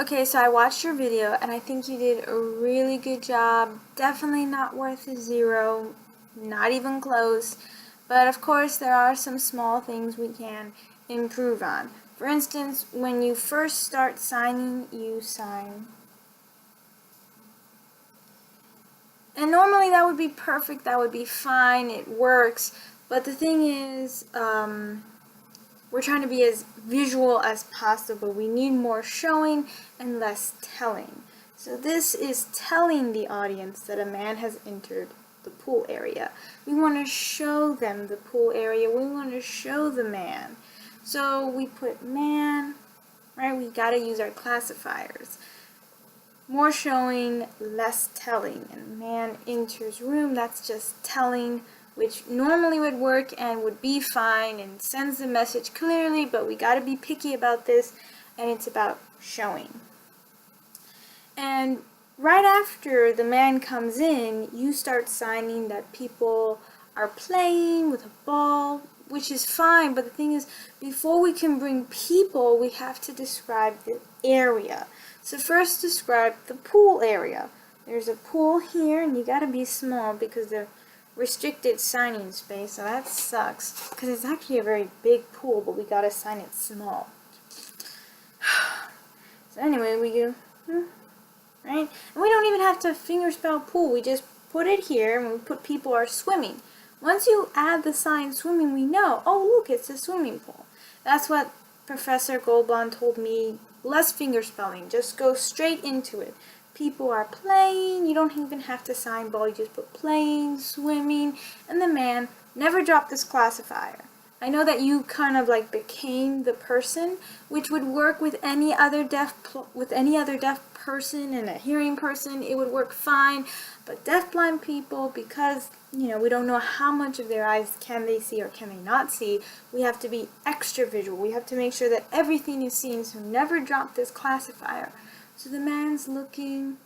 Okay, so I watched your video and I think you did a really good job. Definitely not worth a 0, not even close. But of course, there are some small things we can improve on. For instance, when you first start signing, you sign. And normally that would be perfect, that would be fine, it works. But the thing is, we're trying to be as visual as possible. We need more showing and less telling. So this is telling the audience that a man has entered the pool area. We want to show them the pool area. We want to show the man. So we put man, right? We got to use our classifiers. More showing, less telling. And man enters room, that's just telling, which normally would work and would be fine and sends the message clearly, but we got to be picky about this, and it's about showing. And right after the man comes in, you start signing that people are playing with a ball, which is fine, but the thing is, before we can bring people, we have to describe the area. So first describe the pool area. There's a pool here, and you gotta be small because the restricted signing space, so that sucks, because it's actually a very big pool, but we gotta sign it small. So anyway, we go, right? And we don't even have to fingerspell pool, we just put it here, and we put people are swimming. Once you add the sign swimming, we know, oh look, it's a swimming pool. That's what Professor Goldblum told me, less fingerspelling, just go straight into it. People are playing, you don't even have to sign ball, you just put playing, swimming, and the man never dropped this classifier. I know that you kind of like became the person, which would work with any other deaf person and a hearing person, it would work fine, but deafblind people, because we don't know how much of their eyes can they see or can they not see, we have to be extra visual. We have to make sure that everything is seen, so never drop this classifier. So the man's looking,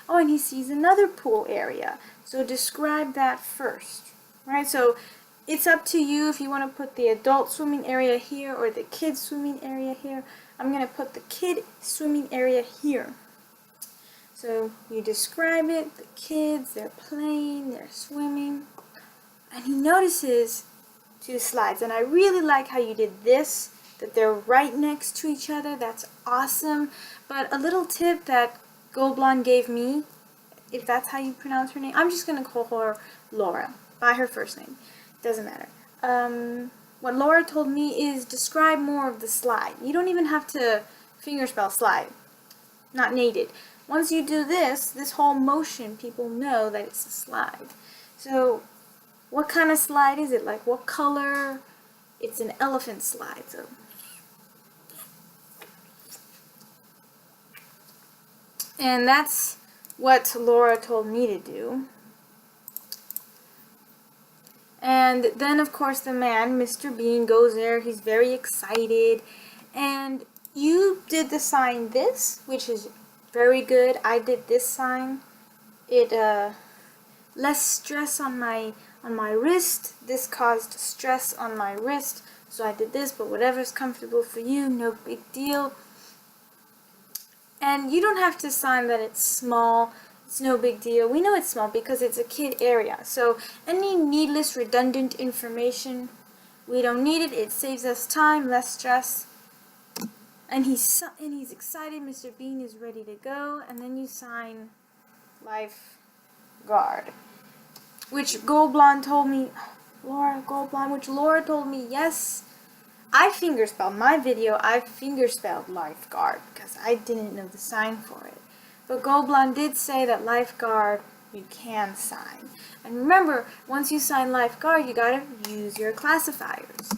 oh, and he sees another pool area. So describe that first, right? So it's up to you if you want to put the adult swimming area here or the kid swimming area here. I'm going to put the kid swimming area here. So you describe it, the kids, they're playing, they're swimming, and he notices 2 slides. And I really like how you did this, that they're right next to each other. That's awesome. But a little tip that Goldblum gave me, if that's how you pronounce her name, I'm just going to call her Laura by her first name. Doesn't matter. What Laura told me is describe more of the slide. You don't even have to fingerspell slide. Not needed. Once you do this whole motion, people know that it's a slide. So what kind of slide is it? Like what color? It's an elephant slide. So and that's what Laura told me to do. And then of course the man, Mr. Bean, goes there. He's very excited. And you did the sign this, which is very good. I did this sign. It less stress on my wrist. This caused stress on my wrist, so I did this, but whatever's comfortable for you, no big deal. And you don't have to sign that it's small. It's no big deal. We know it's small because it's a kid area. So any needless, redundant information, we don't need it. It saves us time, less stress. And he's excited. Mr. Bean is ready to go. And then you sign lifeguard, which Goldblum told me, Laura told me, yes, I fingerspelled my video. I fingerspelled lifeguard because I didn't know the sign for it. But Goldblum did say that lifeguard you can sign. And remember, once you sign lifeguard, you gotta use your classifiers.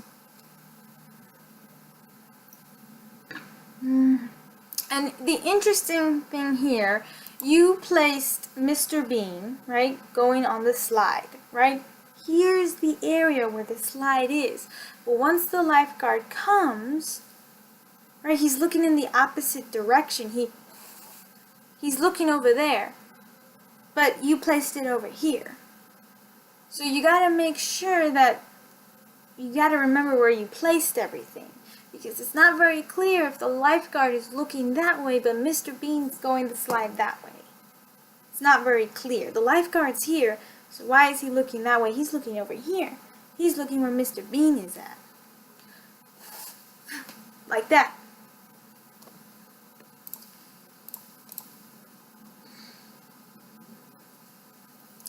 And the interesting thing here, you placed Mr. Bean, right, going on the slide, right? Here's the area where the slide is. But once the lifeguard comes, right, he's looking in the opposite direction. He's looking over there. But you placed it over here. So you gotta make sure that you gotta remember where you placed everything. because it's not very clear if the lifeguard is looking that way, but Mr. Bean's going the slide that way. It's not very clear. The lifeguard's here, so why is he looking that way? He's looking over here. He's looking where Mr. Bean is at. Like that.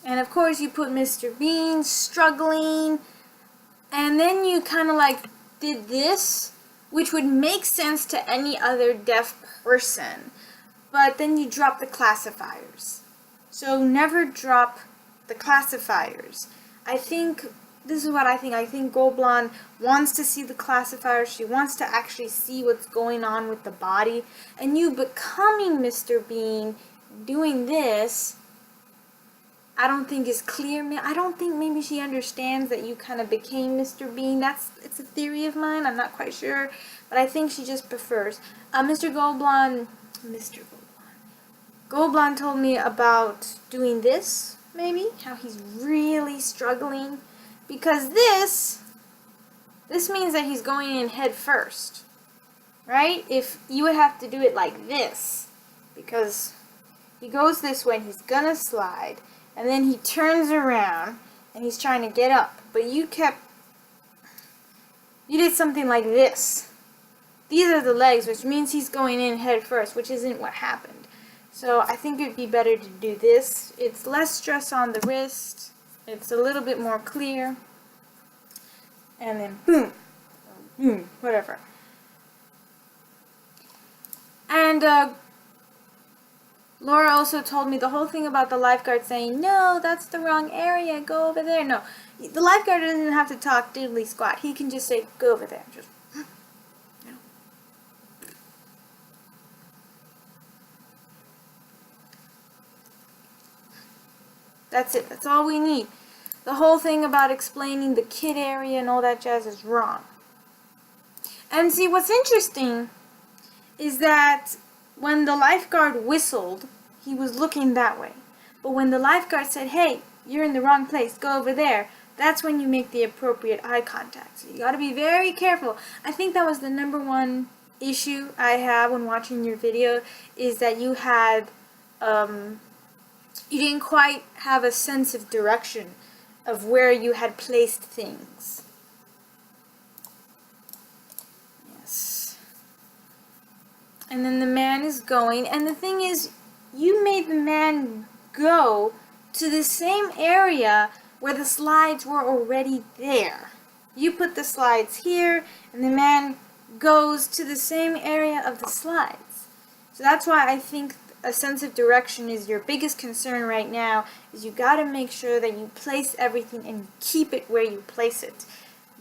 And of course you put Mr. Bean struggling, and then you kind of like did this, which would make sense to any other deaf person, but then you drop the classifiers. So never drop the classifiers. I think, this is what I think. I think Gold Blonde wants to see the classifiers. She wants to actually see what's going on with the body. And you becoming Mr. Bean, doing this, I don't think is clear. I don't think maybe she understands that you kind of became Mr. Bean. It's a theory of mine. I'm not quite sure. But I think she just prefers. Mr. Gold Blonde told me about doing this, maybe. How he's really struggling. Because this means that he's going in head first. Right? If you would have to do it like this. Because he goes this way and he's gonna slide. And then he turns around and he's trying to get up. But you did something like this. These are the legs, which means he's going in head first, which isn't what happened. So I think it would be better to do this. It's less stress on the wrist. It's a little bit more clear. And then boom, boom, whatever. And Laura also told me the whole thing about the lifeguard saying, no, that's the wrong area, go over there. No, the lifeguard doesn't have to talk diddly squat. He can just say, go over there. Just, you know. That's it. That's all we need. The whole thing about explaining the kid area and all that jazz is wrong. And see, what's interesting is that when the lifeguard whistled, he was looking that way. But when the lifeguard said, hey, you're in the wrong place, go over there, that's when you make the appropriate eye contact. So you got to be very careful. I think that was the #1 issue I have when watching your video, is that you had, you didn't quite have a sense of direction of where you had placed things. Yes. And then the man is going, and the thing is, you made the man go to the same area where the slides were already there. You put the slides here, and the man goes to the same area of the slides. So that's why I think a sense of direction is your biggest concern right now, is you got to make sure that you place everything and keep it where you place it.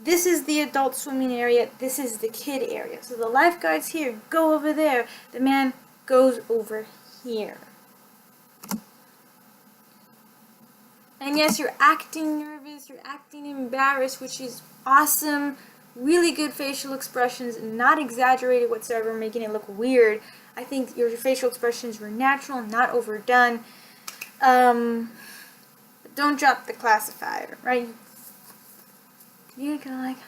This is the adult swimming area, this is the kid area. So the lifeguard's here, go over there. The man goes over here. And yes, you're acting nervous, you're acting embarrassed, which is awesome. Really good facial expressions, not exaggerated whatsoever, making it look weird. I think your facial expressions were natural, not overdone. Don't drop the classifier, right? You're kind of like,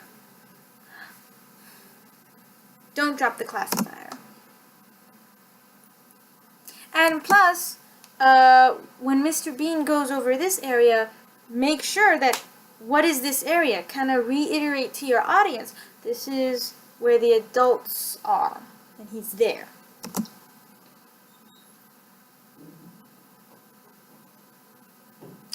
don't drop the classifier. And plus, when Mr. Bean goes over this area, make sure that, what is this area? Kind of reiterate to your audience, this is where the adults are, and he's there.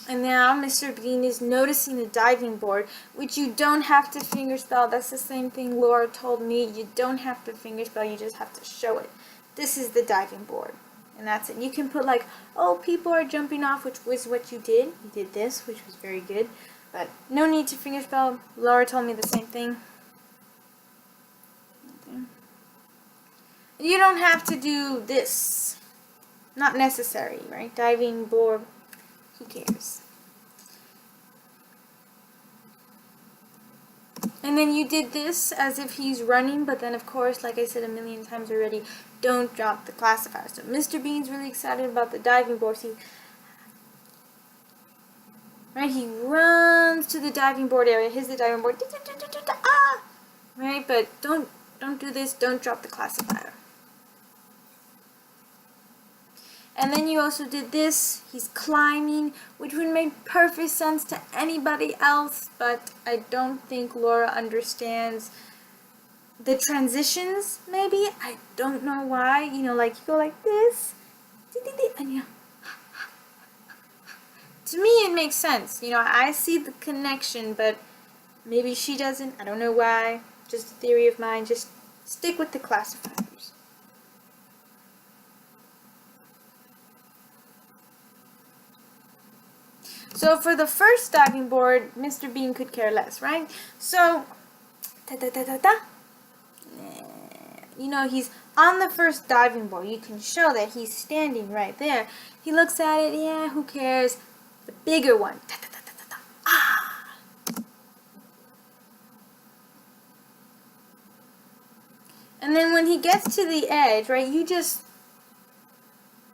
And now Mr. Bean is noticing the diving board, which you don't have to fingerspell. That's the same thing Laura told me. You don't have to fingerspell, you just have to show it. This is the diving board. And that's it. You can put like, oh, people are jumping off, which was what you did. You did this, which was very good. But no need to fingerspell. Laura told me the same thing. Okay. You don't have to do this. Not necessary, right? Diving board. Who cares? And then you did this as if he's running, but then of course, like I said a million times already, don't drop the classifier. So Mr. Bean's really excited about the diving board. He runs to the diving board area. Here's the diving board. Right, but don't Don't do this. Don't drop the classifier. And then you also did this. He's climbing, which would make perfect sense to anybody else, but I don't think Laura understands the transitions, maybe. I don't know why. You know, like you go like this, and you know, to me it makes sense. You know, I see the connection, but maybe she doesn't. I don't know why. Just a theory of mine. Just stick with the classifiers. So for the first diving board, Mr. Bean could care less, right? So, you know, he's on the first diving board. You can show that he's standing right there. He looks at it, yeah, who cares? The bigger one. Ah! And then when he gets to the edge, right, you didn't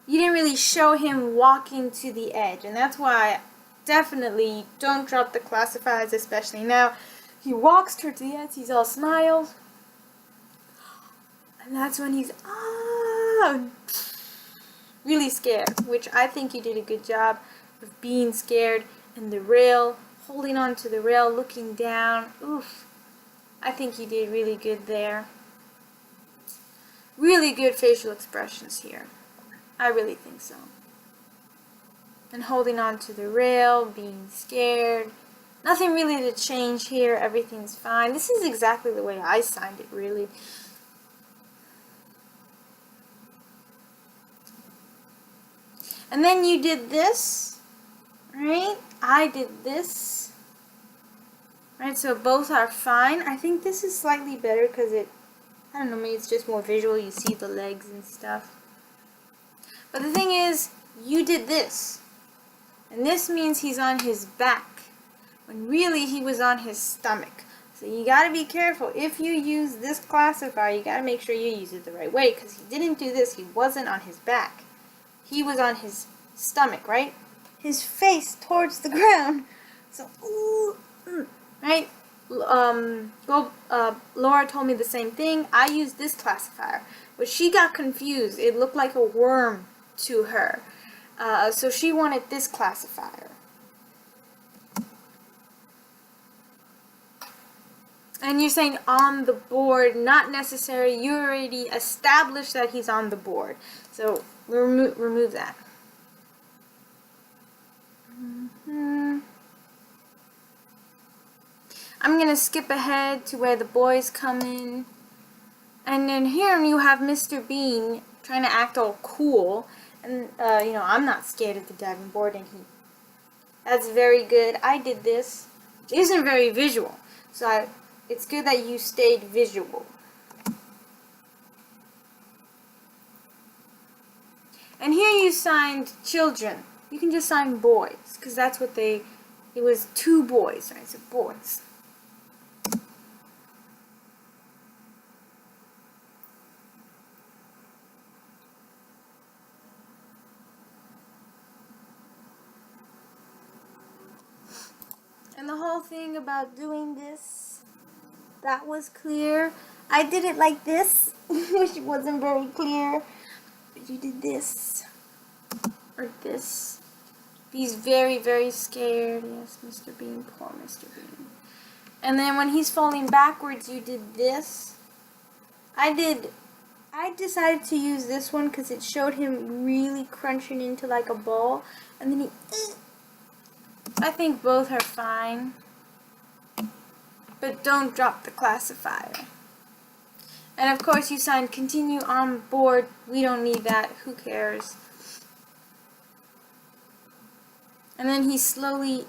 really show him walking to the edge. And that's why definitely don't drop the classifiers, especially now. He walks towards the edge, he's all smiles. And that's when he's really scared, which I think you did a good job of being scared. And the rail, holding on to the rail, looking down. Oof. I think you did really good there. Really good facial expressions here. I really think so. And holding on to the rail, being scared. Nothing really to change here. Everything's fine. This is exactly the way I signed it, really. And then you did this, right? I did this. Right, so both are fine. I think this is slightly better because I don't know, maybe it's just more visual. You see the legs and stuff. But the thing is, you did this. And this means he's on his back, when really he was on his stomach. So you gotta be careful. If you use this classifier, you gotta make sure you use it the right way, because he didn't do this. He wasn't on his back. He was on his stomach, right? His face towards the ground. So, right? Laura told me the same thing. I used this classifier, but she got confused. It looked like a worm to her. So she wanted this classifier. And you're saying on the board, not necessary. You already established that he's on the board. So remove that. I'm going to skip ahead to where the boys come in. And then here you have Mr. Bean trying to act all cool. And, you know, I'm not scared of the diving board. And that's very good. I did this. It isn't very visual. So it's good that you stayed visual. And here you signed children. You can just sign boys, because that's what it was 2 boys, right? So boys. And the whole thing about doing this, that was clear. I did it like this, which wasn't very clear. But you did this, or this. He's very, very scared. Yes, Mr. Bean, poor Mr. Bean. And then when he's falling backwards, you did this. I decided to use this one because it showed him really crunching into like a ball. And then I think both are fine. But don't drop the classifier. And of course you signed continue on board. We don't need that. Who cares? And then he slowly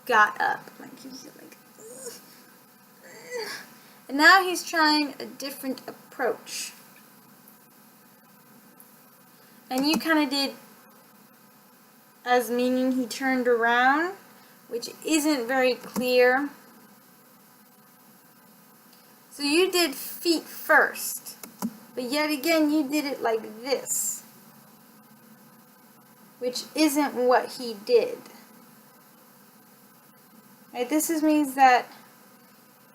got up. Like he was like, and now he's trying a different approach. And you kind of did as meaning he turned around, which isn't very clear. So you did feet first, but yet again you did it like this, which isn't what he did. Right? This means that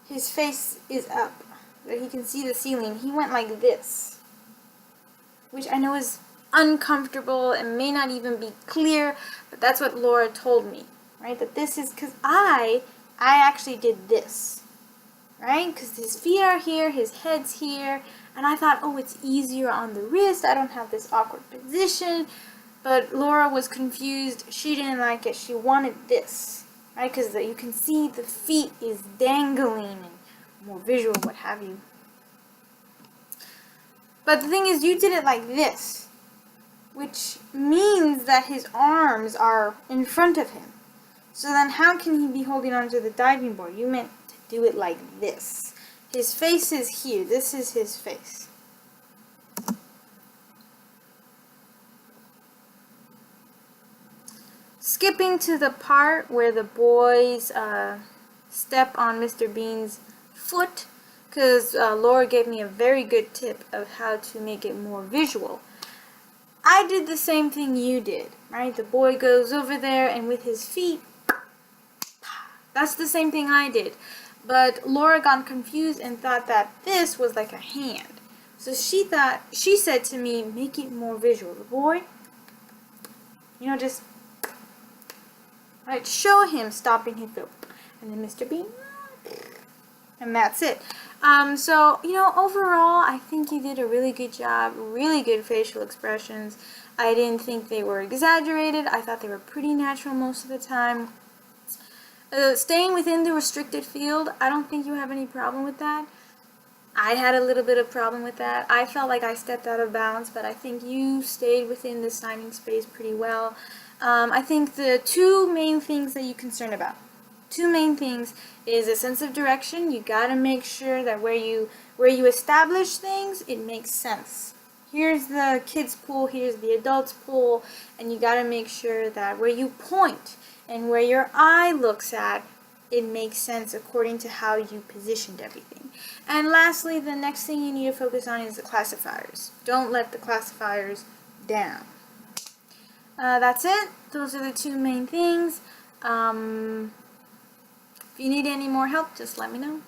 his face is up. that he can see the ceiling, he went like this, which I know is uncomfortable and may not even be clear, but that's what Laura told me, right? That this is because I actually did this, right? Because his feet are here, his head's here, and I thought, oh, it's easier on the wrist, I don't have this awkward position, but Laura was confused, she didn't like it, she wanted this, right? Because you can see the feet is dangling and more visual, what have you. But the thing is, you did it like this, which means that his arms are in front of him. So then how can he be holding onto the diving board? You meant to do it like this. His face is here. This is his face. Skipping to the part where the boys step on Mr. Bean's foot, because Laura gave me a very good tip of how to make it more visual. I did the same thing you did, right? The boy goes over there and with his feet, that's the same thing I did. But Laura got confused and thought that this was like a hand. So she said to me, make it more visual. The boy, just, right, show him stopping his foot. And then Mr. Bean, and that's it. So, overall, I think you did a really good job, really good facial expressions. I didn't think they were exaggerated. I thought they were pretty natural most of the time. Staying within the restricted field, I don't think you have any problem with that. I had a little bit of problem with that. I felt like I stepped out of bounds, but I think you stayed within the signing space pretty well. I think the two main things that you're concerned about. Two main things is a sense of direction. You gotta make sure that where you establish things, it makes sense. Here's the kids' pool, here's the adults' pool, and you gotta make sure that where you point and where your eye looks at, it makes sense according to how you positioned everything. And lastly, the next thing you need to focus on is the classifiers. Don't let the classifiers down. That's it. Those are the two main things. If you need any more help, just let me know.